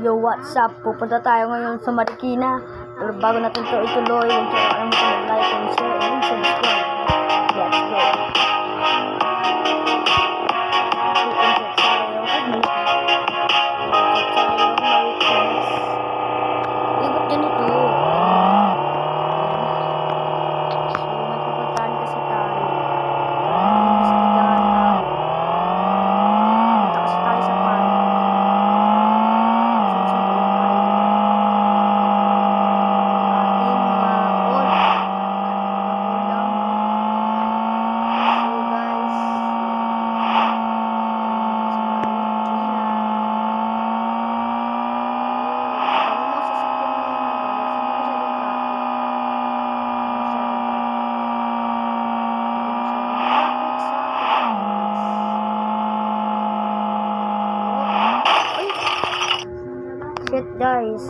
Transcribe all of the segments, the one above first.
Yo, what's up? Pupunta tayo ngayon sa Marikina. Pero bago natin ito ituloy, huwag kayo kalimutan mag-like and share and subscribe. Let's go! Ibot ganito. So, may pupuntahan kasi tayo. Imbestigahan tayo. Punta kasi tayo sa park. Shit guys.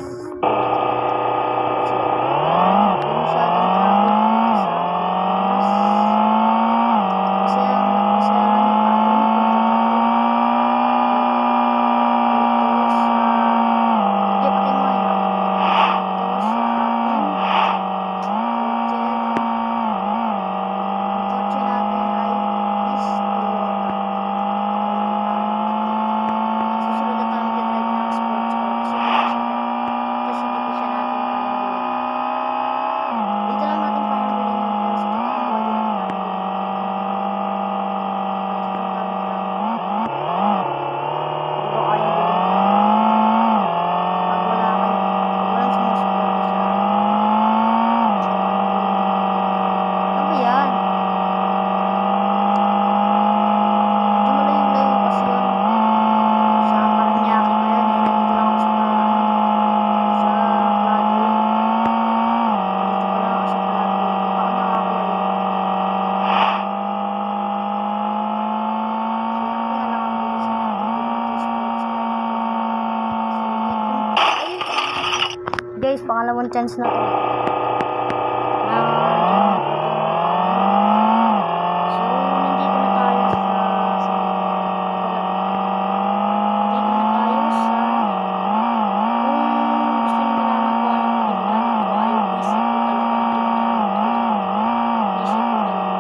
Guys, pangalawang chance na to. So, nandito na tayo sa kung gusto niyo malaman kung anong ginagawa ko, ay busy po talaga yung ginagawa ko. Busy po talaga.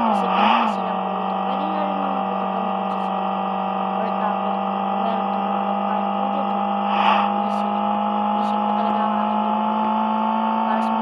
Kasi pag busy lang po ito, pwede na rin naman po ito gamitin sa cellphone or tablet. Meron kayong iPad, pwede ito. Busy po talaga ang aking ginagawa. Para sa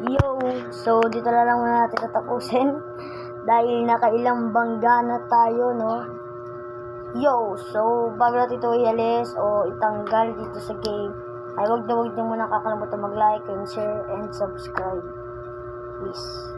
Yo, so dito na lang muna natin tatapusin dahil nakailang bangga na tayo, no? Yo, so bago natin ito ialis o itanggal dito sa game, ay wag na muna kakalimutan mag-like and share and subscribe. Peace.